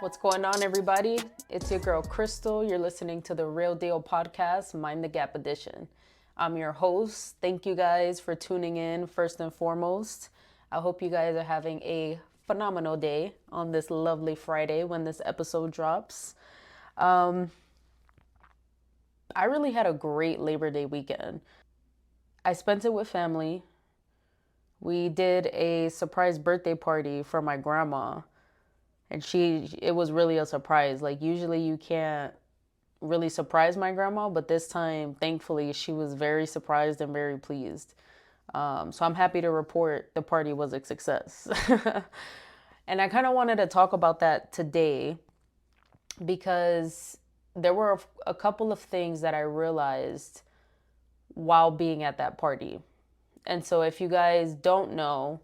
What's going on, everybody? It's your girl Crystal. You're listening to the Real Deal podcast, Mind the Gap edition. I'm your host. Thank you guys for tuning in, first and foremost. I hope you guys are having a phenomenal day on this lovely Friday when this episode drops. I really had a great Labor Day weekend. I spent it with family. We did a surprise birthday party for my grandma, and it was really a surprise. Like, usually you can't really surprise my grandma, but this time, thankfully, she was very surprised and very pleased. So I'm happy to report the party was a success. And I kind of wanted to talk about that today because there were a couple of things that I realized while being at that party. And so, if you guys don't know,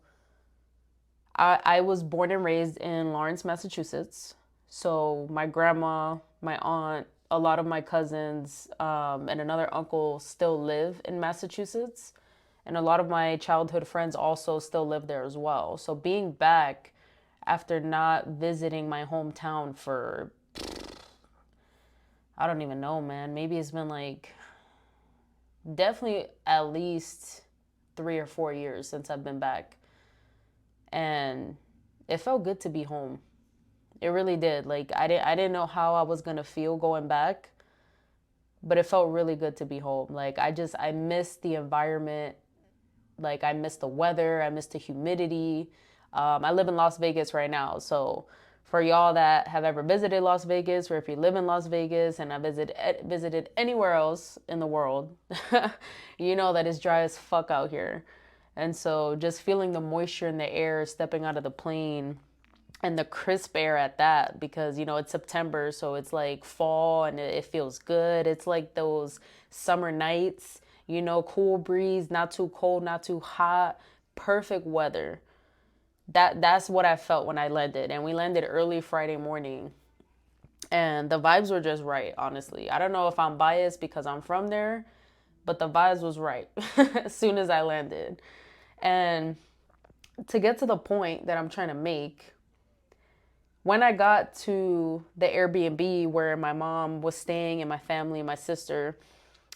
I was born and raised in Lawrence, Massachusetts. So, my grandma, my aunt, a lot of my cousins, and another uncle still live in Massachusetts. And a lot of my childhood friends also still live there as well. So, being back after not visiting my hometown for, I don't even know, man, maybe it's been like definitely at least 3 or 4 years since I've been back. And it felt good to be home. It really did. Like, I didn't know how I was going to feel going back, but it felt really good to be home. Like, I missed the environment. Like, I missed the weather, I missed the humidity. I live in Las Vegas right now, so for y'all that have ever visited Las Vegas, or if you live in Las Vegas and have visited anywhere else in the world, you know that it's dry as fuck out here. And so just feeling the moisture in the air, stepping out of the plane, and the crisp air at that, because it's September, so it's like fall and it feels good. It's like those summer nights, cool breeze, not too cold, not too hot, perfect weather. That's what I felt when I landed. And we landed early Friday morning, and the vibes were just right. Honestly, I don't know if I'm biased because I'm from there, but the vibes was right as soon as I landed. And to get to the point that I'm trying to make, when I got to the Airbnb where my mom was staying and my family and my sister,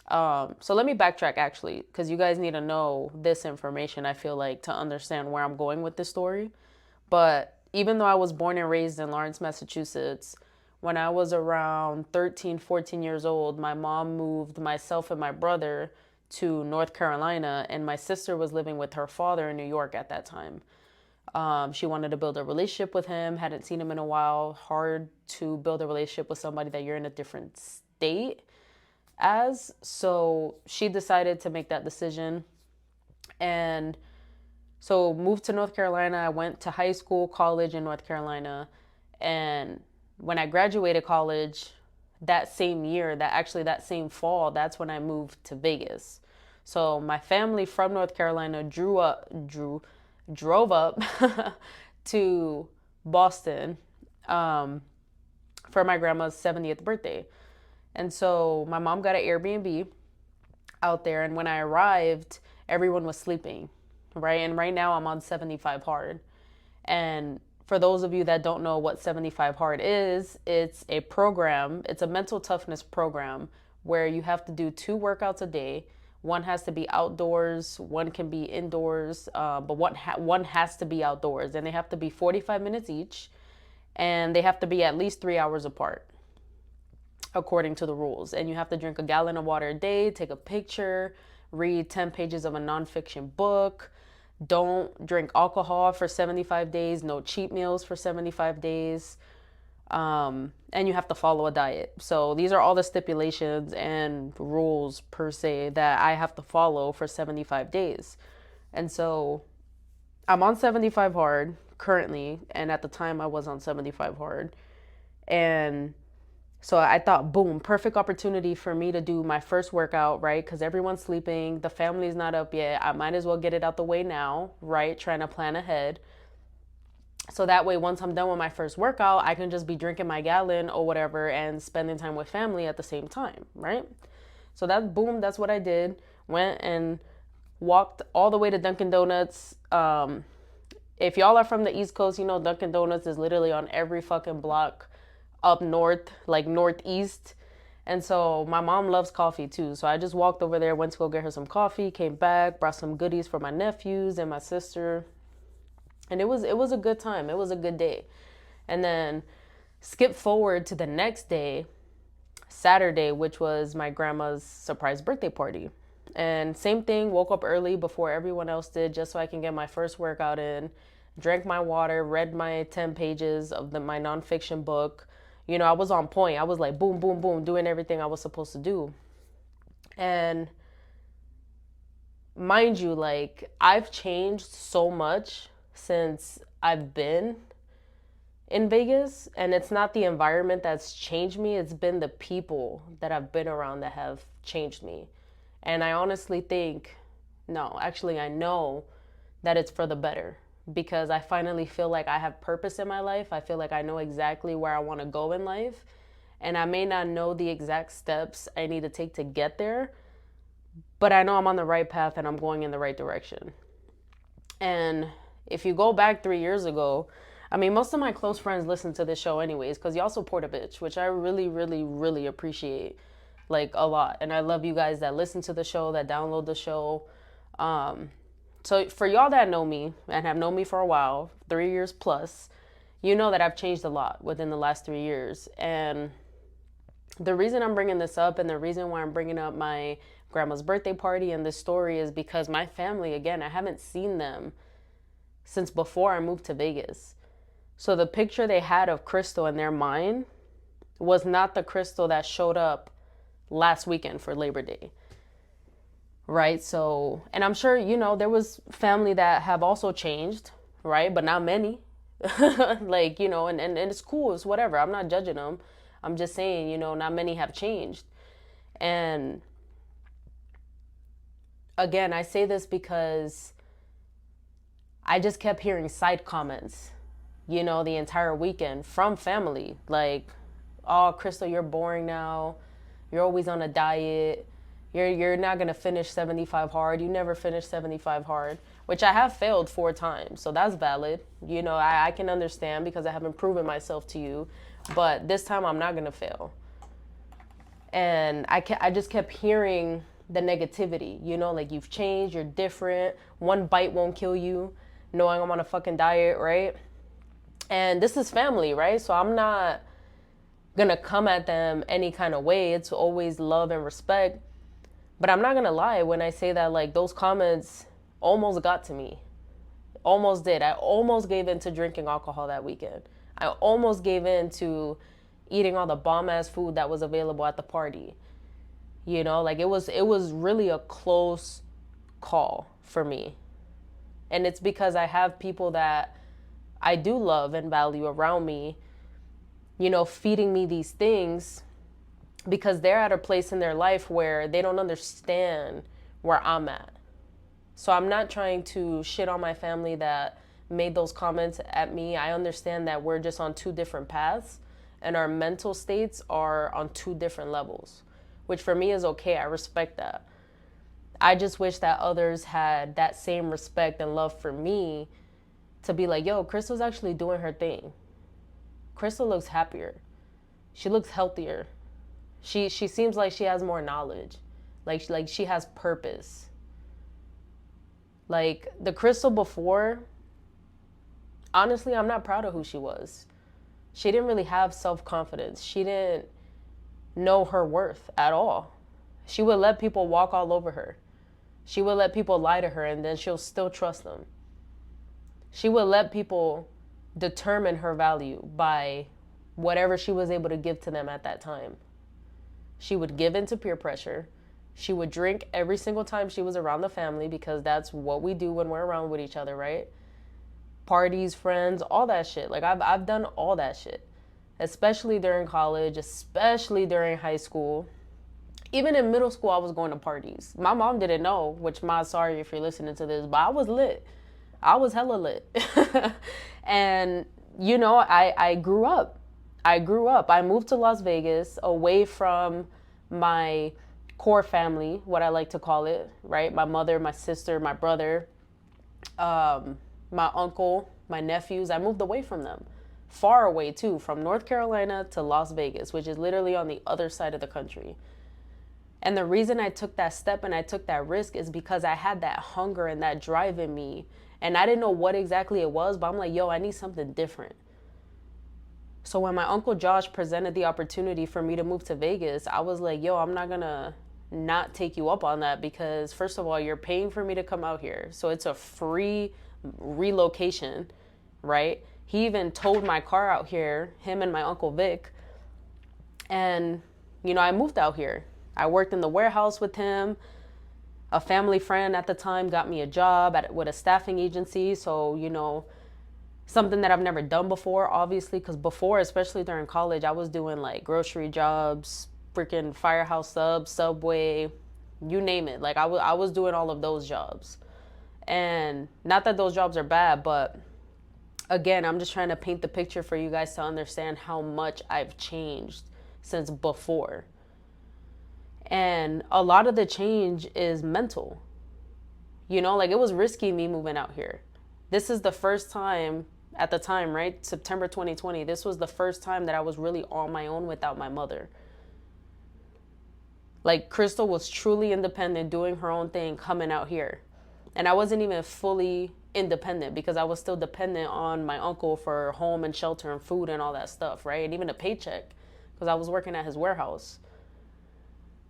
so let me backtrack actually, because you guys need to know this information, I feel like, to understand where I'm going with this story. But even though I was born and raised in Lawrence, Massachusetts, when I was around 13, 14 years old, my mom moved myself and my brother to North Carolina, and my sister was living with her father in New York at that time. She wanted to build a relationship with him, hadn't seen him in a while. Hard to build a relationship with somebody that you're in a different state as. So she decided to make that decision. And so moved to North Carolina. I went to high school, college in North Carolina. And when I graduated college that same year, that same fall, that's when I moved to Vegas. So my family from North Carolina drove up to Boston for my grandma's 70th birthday. And so my mom got an Airbnb out there. And when I arrived, everyone was sleeping, right? And right now I'm on 75 hard. And for those of you that don't know what 75 hard is, it's a program, it's a mental toughness program where you have to do 2 workouts a day. One has to be outdoors, one can be indoors, but one has to be outdoors, and they have to be 45 minutes each, and they have to be at least 3 hours apart, according to the rules. And you have to drink a gallon of water a day, take a picture, read 10 pages of a nonfiction book. Don't drink alcohol for 75 days, no cheat meals for 75 days. And you have to follow a diet. So these are all the stipulations and rules per se that I have to follow for 75 days. And so I'm on 75 hard currently, and at the time I was on 75 hard. And so I thought, boom, perfect opportunity for me to do my first workout, right? Because everyone's sleeping, the family's not up yet. I might as well get it out the way now, right? Trying to plan ahead. So that way, once I'm done with my first workout, I can just be drinking my gallon or whatever and spending time with family at the same time, right? So that's what I did. Went and walked all the way to Dunkin' Donuts. If y'all are from the East Coast, you know Dunkin' Donuts is literally on every fucking block up north, like northeast. And so my mom loves coffee too. So I just walked over there, went to go get her some coffee, came back, brought some goodies for my nephews and my sister. And it was a good time. It was a good day. And then skip forward to the next day, Saturday, which was my grandma's surprise birthday party. And same thing, woke up early before everyone else did just so I can get my first workout in. Drank my water, read my 10 pages of my nonfiction book. You know, I was on point. I was like boom, boom, boom, doing everything I was supposed to do. And mind you, like I've changed so much since I've been in Vegas, and it's not the environment that's changed me, it's been the people that I've been around that have changed me. And I honestly think, no, actually, I know that it's for the better because I finally feel like I have purpose in my life. I feel like I know exactly where I want to go in life. And I may not know the exact steps I need to take to get there, but I know I'm on the right path and I'm going in the right direction. And if you go back 3 years ago, I mean, most of my close friends listen to this show anyways, because y'all support a bitch, which I really, really, really appreciate, like, a lot. And I love you guys that listen to the show, that download the show. So for y'all that know me and have known me for a while, 3 years plus, you know that I've changed a lot within the last 3 years. And the reason I'm bringing this up and the reason why I'm bringing up my grandma's birthday party and this story is because my family, again, I haven't seen them since before I moved to Vegas. So the picture they had of Crystal in their mind was not the Crystal that showed up last weekend for Labor Day. Right? So, and I'm sure, you know, there was family that have also changed, right? But not many. Like, you know, and it's cool, it's whatever. I'm not judging them. I'm just saying, you know, not many have changed. And again, I say this because I just kept hearing side comments, you know, the entire weekend from family. Like, oh, Crystal, you're boring now. You're always on a diet. You're not going to finish 75 hard. You never finish 75 hard, which I have failed 4 times. So that's valid. You know, I can understand because I haven't proven myself to you. But this time I'm not going to fail. And I just kept hearing the negativity, you know, like you've changed, you're different. One bite won't kill you, knowing I'm on a fucking diet, right? And this is family, right? So I'm not gonna come at them any kind of way. It's always love and respect. But I'm not gonna lie when I say that, like, those comments almost got to me. Almost did. I almost gave in to drinking alcohol that weekend. I almost gave in to eating all the bomb ass food that was available at the party. You know, like it was really a close call for me. And it's because I have people that I do love and value around me, you know, feeding me these things because they're at a place in their life where they don't understand where I'm at. So I'm not trying to shit on my family that made those comments at me. I understand that we're just on 2 different paths and our mental states are on 2 different levels, which for me is okay. I respect that. I just wish that others had that same respect and love for me to be like, yo, Crystal's actually doing her thing. Crystal looks happier. She looks healthier. She seems like she has more knowledge. Like she has purpose. Like the Crystal before, honestly, I'm not proud of who she was. She didn't really have self-confidence. She didn't know her worth at all. She would let people walk all over her. She would let people lie to her and then she'll still trust them. She would let people determine her value by whatever she was able to give to them at that time. She would give in to peer pressure. She would drink every single time she was around the family because that's what we do when we're around with each other, right? Parties, friends, all that shit. Like I've done all that shit, especially during college, especially during high school. Even in middle school, I was going to parties. My mom didn't know, which, Ma, sorry if you're listening to this, but I was lit. I was hella lit. And, you know, I grew up. I moved to Las Vegas away from my core family, what I like to call it, right? My mother, my sister, my brother, my uncle, my nephews. I moved away from them. Far away too, from North Carolina to Las Vegas, which is literally on the other side of the country. And the reason I took that step and I took that risk is because I had that hunger and that drive in me. And I didn't know what exactly it was, but I'm like, yo, I need something different. So when my Uncle Josh presented the opportunity for me to move to Vegas, I was like, yo, I'm not gonna not take you up on that, because first of all, you're paying for me to come out here. So it's a free relocation, right? He even towed my car out here, him and my Uncle Vic. And, I moved out here. I worked in the warehouse with him. A family friend at the time got me a job with a staffing agency. So, something that I've never done before, obviously, because before, especially during college, I was doing like grocery jobs, freaking Firehouse Subs, Subway, you name it. Like I was doing all of those jobs. And not that those jobs are bad, but again, I'm just trying to paint the picture for you guys to understand how much I've changed since before. And a lot of the change is mental. Like it was risky me moving out here. This is the first time at the time, right? September 2020. This was the first time that I was really on my own without my mother. Like Crystal was truly independent, doing her own thing, coming out here. And I wasn't even fully independent because I was still dependent on my uncle for home and shelter and food and all that stuff, right? And even a paycheck because I was working at his warehouse.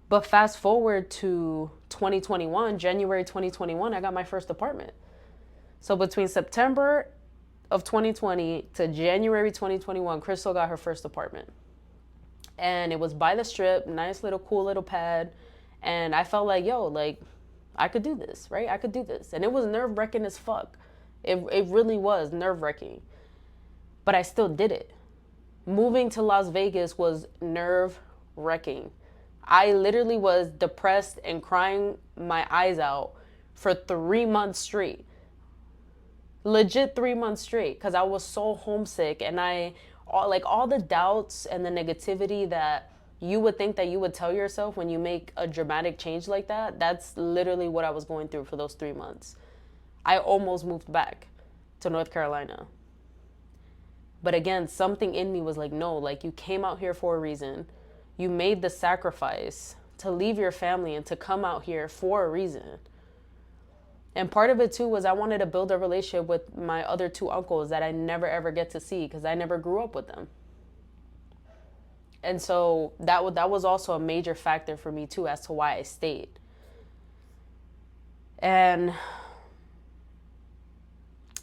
But fast forward to 2021, January 2021, I got my first apartment. So between September of 2020 to January 2021, Crystal got her first apartment. And it was by the strip, nice little cool little pad. And I felt like, yo, like I could do this, right? I could do this. And it was nerve-wracking as fuck. It really was nerve-wracking. But I still did it. Moving to Las Vegas was nerve-wracking. I literally was depressed and crying my eyes out for 3 months straight. Legit 3 months straight, because I was so homesick, and all the doubts and the negativity that you would think that you would tell yourself when you make a dramatic change like that, that's literally what I was going through for those 3 months. I almost moved back to North Carolina. But again, something in me was like, no, like you came out here for a reason. You made the sacrifice to leave your family and to come out here for a reason. And part of it too was I wanted to build a relationship with my other two uncles that I never ever get to see because I never grew up with them. And so that was also a major factor for me too as to why I stayed. And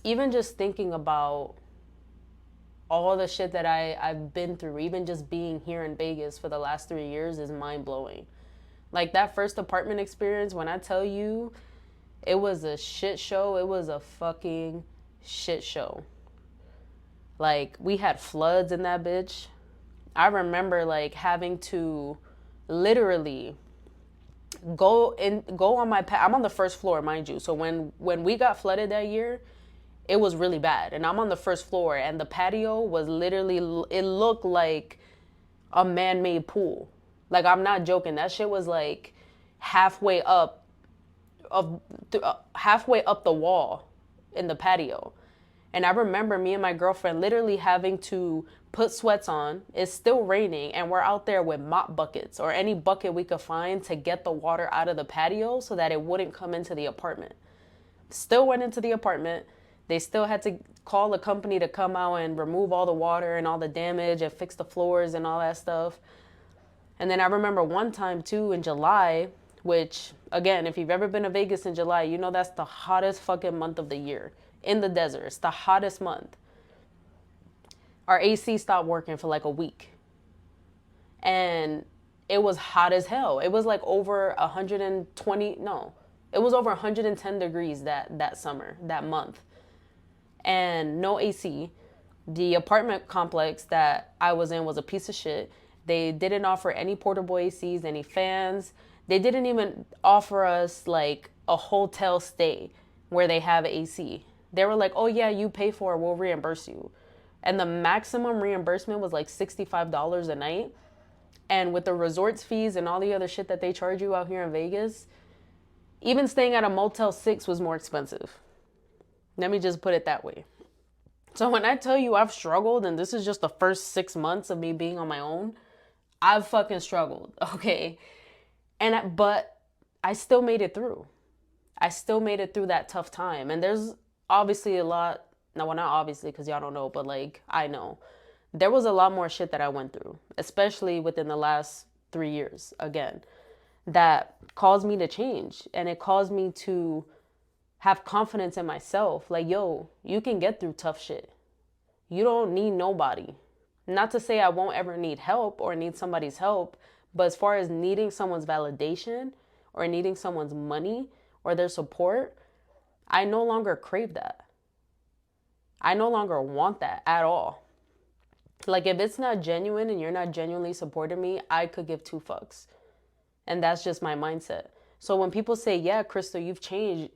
even just thinking about all the shit that I've been through, even just being here in Vegas for the last 3 years is mind-blowing. Like that first apartment experience, when I tell you, it was a shit show. It was a fucking shit show. Like we had floods in that bitch. I remember like having to literally go on my I'm on the first floor, mind you. So when we got flooded that year, it was really bad. And I'm on the first floor and the patio was literally, it looked like a man-made pool. Like I'm not joking. That shit was like halfway up the wall in the patio. And I remember me and my girlfriend literally having to put sweats on. It's still raining and we're out there with mop buckets or any bucket we could find to get the water out of the patio so that it wouldn't come into the apartment. Still went into the apartment. They still had to call a company to come out and remove all the water and all the damage and fix the floors and all that stuff. And then I remember one time too in July, which again, if you've ever been to Vegas in July, you know that's the hottest fucking month of the year in the desert. It's the hottest month. Our AC stopped working for like a week. And it was hot as hell. It was like over 120, no, it was over 110 degrees that summer, that month. And no AC. The apartment complex that I was in was a piece of shit. They didn't offer any portable ACs, any fans. They didn't even offer us like a hotel stay where they have AC. They were like, oh yeah, you pay for it, we'll reimburse you. And the maximum reimbursement was like $65 a night. And with the resorts fees and all the other shit that they charge you out here in Vegas, even staying at a Motel 6 was more expensive. Let me just put it that way. So when I tell you I've struggled, and this is just the first 6 months of me being on my own, I've fucking struggled, okay? But I still made it through. I still made it through that tough time. And there's obviously a lot, no, well, not obviously because y'all don't know, but like I know. There was a lot more shit that I went through, especially within the last 3 years, again, that caused me to change. And it caused me to have confidence in myself. Like, yo, you can get through tough shit. You don't need nobody. Not to say I won't ever need help or need somebody's help, but as far as needing someone's validation or needing someone's money or their support, I no longer crave that. I no longer want that at all. Like, if it's not genuine and you're not genuinely supporting me, I could give two fucks. And that's just my mindset. So when people say, yeah, Crystal, you've changed,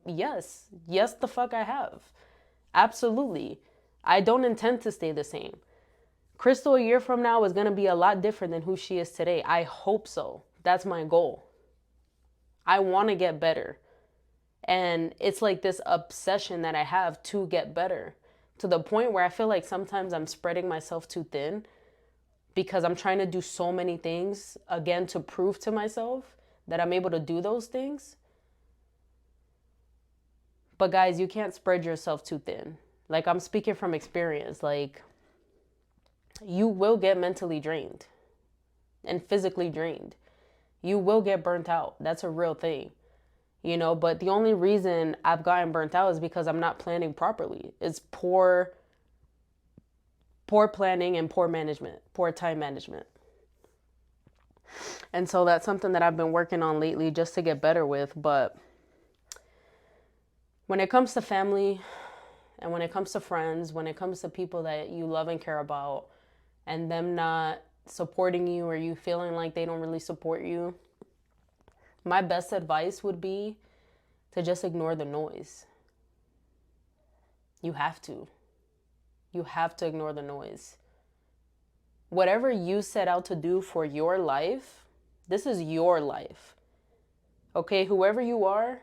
yes. Yes, the fuck I have. Absolutely. I don't intend to stay the same. Crystal a year from now is going to be a lot different than who she is today. I hope so. That's my goal. I want to get better. And it's like this obsession that I have to get better, to the point where I feel like sometimes I'm spreading myself too thin because I'm trying to do so many things, again, to prove to myself that I'm able to do those things. But guys, you can't spread yourself too thin. Like, I'm speaking from experience. Like, you will get mentally drained and physically drained. You will get burnt out. That's a real thing, you know? But the only reason I've gotten burnt out is because I'm not planning properly. It's poor planning and poor management, poor time management. And so that's something that I've been working on lately just to get better with. But when it comes to family and when it comes to friends, when it comes to people that you love and care about and them not supporting you or you feeling like they don't really support you, my best advice would be to just ignore the noise. You have to. You have to ignore the noise. Whatever you set out to do for your life, this is your life. Okay, whoever you are,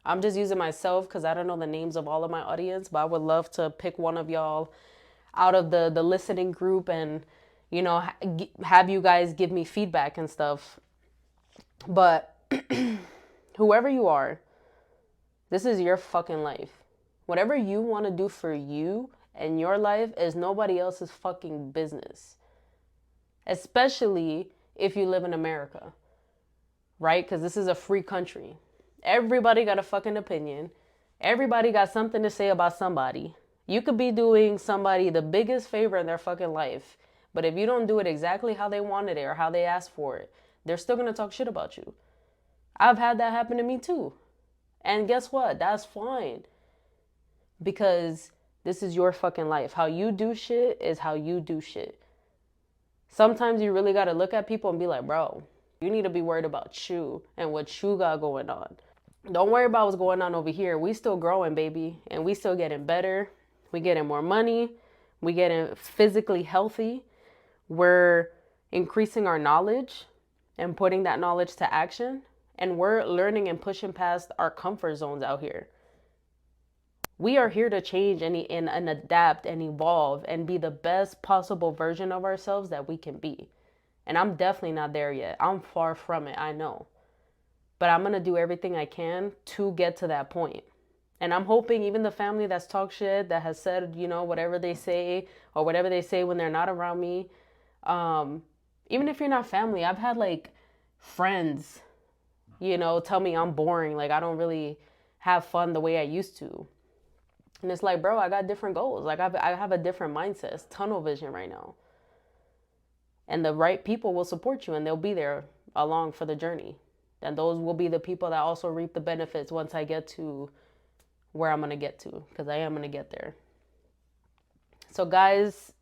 I'm just using myself because I don't know the names of all of my audience, but I would love to pick one of y'all out of the listening group and, you know, have you guys give me feedback and stuff. But whoever you are, this is your fucking life. Whatever you want to do for you and your life is nobody else's fucking business. Especially if you live in America, right? Because this is a free country. Everybody got a fucking opinion. Everybody got something to say about somebody. You could be doing somebody the biggest favor in their fucking life, but if you don't do it exactly how they wanted it or how they asked for it, they're still going to talk shit about you. I've had that happen to me too. And guess what? That's fine. Because this is your fucking life. How you do shit is how you do shit. Sometimes you really got to look at people and be like, bro, you need to be worried about you and what you got going on. Don't worry about what's going on over here. We still growing, baby. And we still getting better. We getting more money. We getting physically healthy. We're increasing our knowledge and putting that knowledge to action. And we're learning and pushing past our comfort zones out here. We are here to change and adapt and evolve and be the best possible version of ourselves that we can be. And I'm definitely not there yet. I'm far from it, I know. But I'm going to do everything I can to get to that point. And I'm hoping even the family that's talked shit, that has said, you know, whatever they say or whatever they say when they're not around me. Even if you're not family, I've had like friends, you know, tell me I'm boring. Like I don't really have fun the way I used to. And it's like, bro, I got different goals. Like I have a different mindset. It's tunnel vision right now. And the right people will support you and they'll be there along for the journey. And those will be the people that also reap the benefits once I get to where I'm going to get to, because I am going to get there. So guys,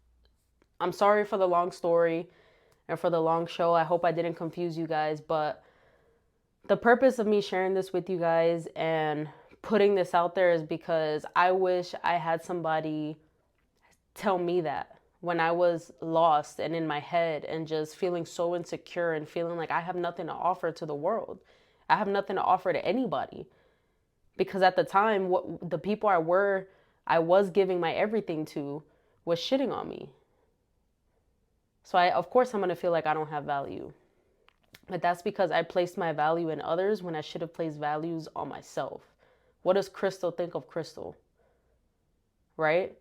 I'm sorry for the long story and for the long show. I hope I didn't confuse you guys, but the purpose of me sharing this with you guys and putting this out there is because I wish I had somebody tell me that when I was lost and in my head and just feeling so insecure and feeling like I have nothing to offer to the world. I have nothing to offer to anybody. Because at the time, what the people I were I was giving my everything to was shitting on me. So of course I'm going to feel like I don't have value. But that's because I placed my value in others when I should have placed values on myself. What does Crystal think of Crystal? Right?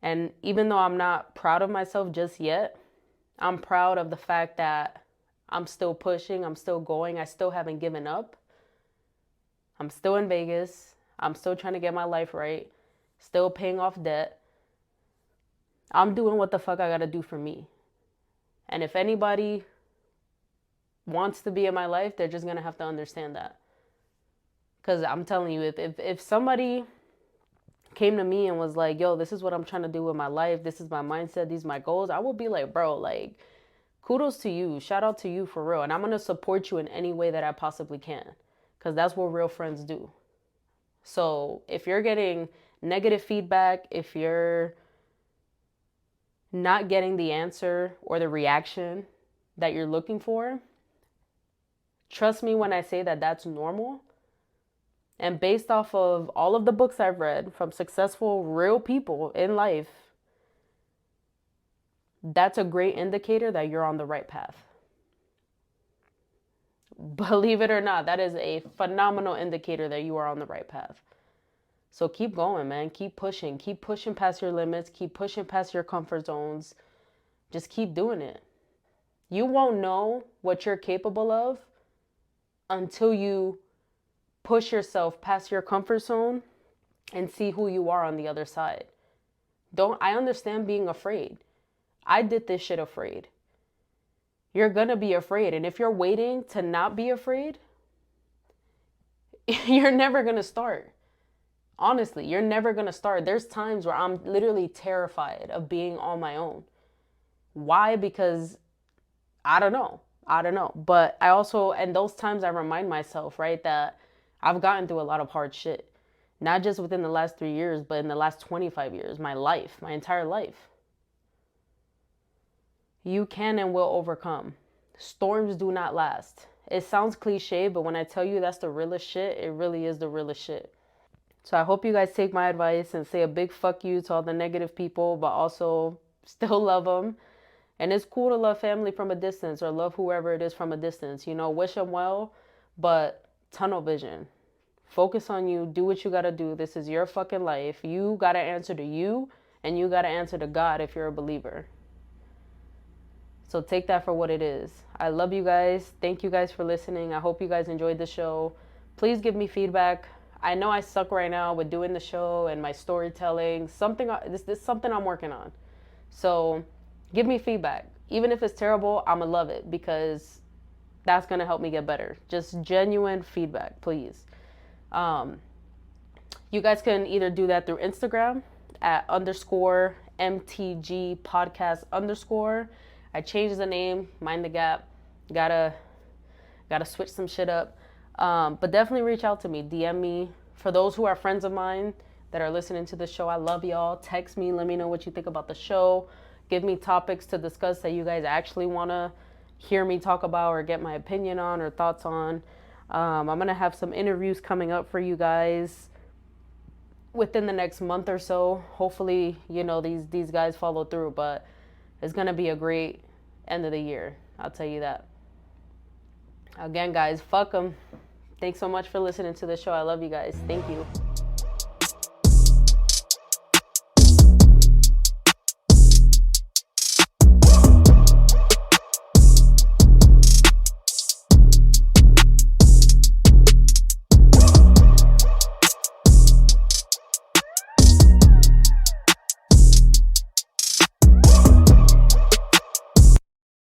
And even though I'm not proud of myself just yet, I'm proud of the fact that I'm still pushing, I'm still going, I still haven't given up. I'm still in Vegas. I'm still trying to get my life right. Still paying off debt. I'm doing what the fuck I gotta do for me. And if anybody wants to be in my life, they're just gonna have to understand that. Because I'm telling you, if somebody came to me and was like, yo, this is what I'm trying to do with my life, this is my mindset, these are my goals, I would be like, bro, like, kudos to you, shout out to you for real. And I'm gonna support you in any way that I possibly can. Because that's what real friends do. So if you're getting negative feedback, if you're not getting the answer or the reaction that you're looking for, trust me when I say that that's normal. And based off of all of the books I've read from successful, real people in life, that's a great indicator that you're on the right path. Believe it or not, that is a phenomenal indicator that you are on the right path. So keep going, man. Keep pushing past your limits, keep pushing past your comfort zones. Just keep doing it. You won't know what you're capable of until you push yourself past your comfort zone and see who you are on the other side. I understand being afraid. I did this shit afraid. You're gonna be afraid. And if you're waiting to not be afraid, you're never gonna start. Honestly, you're never gonna start. There's times where I'm literally terrified of being on my own. Why? Because I don't know. But I also, and those times I remind myself, right, that I've gotten through a lot of hard shit. Not just within the last 3 years, but in the last 25 years, my life, my entire life. You can and will overcome. Storms do not last. It sounds cliche, but when I tell you that's the realest shit, it really is the realest shit. So I hope you guys take my advice and say a big fuck you to all the negative people, but also still love them. And it's cool to love family from a distance or love whoever it is from a distance. You know, wish them well, but tunnel vision. Focus on you. Do what you got to do. This is your fucking life. You got to answer to you, and you got to answer to God if you're a believer. So take that for what it is. I love you guys. Thank you guys for listening. I hope you guys enjoyed the show. Please give me feedback. I know I suck right now with doing the show and my storytelling. This is something I'm working on. So give me feedback. Even if it's terrible, I'm going to love it because that's going to help me get better. Just genuine feedback, please. You guys can either do that through Instagram at _MTG podcast _. I changed the name, mind the gap. Gotta switch some shit up. But definitely reach out to me, DM me. For those who are friends of mine that are listening to the show, I love y'all. Text me, let me know what you think about the show. Give me topics to discuss that you guys actually want to hear me talk about or get my opinion on or thoughts on. I'm going to have some interviews coming up for you guys within the next month or so. Hopefully, these guys follow through, but it's going to be a great end of the year. I'll tell you that. Again, guys, fuck them. Thanks so much for listening to the show. I love you guys. Thank you.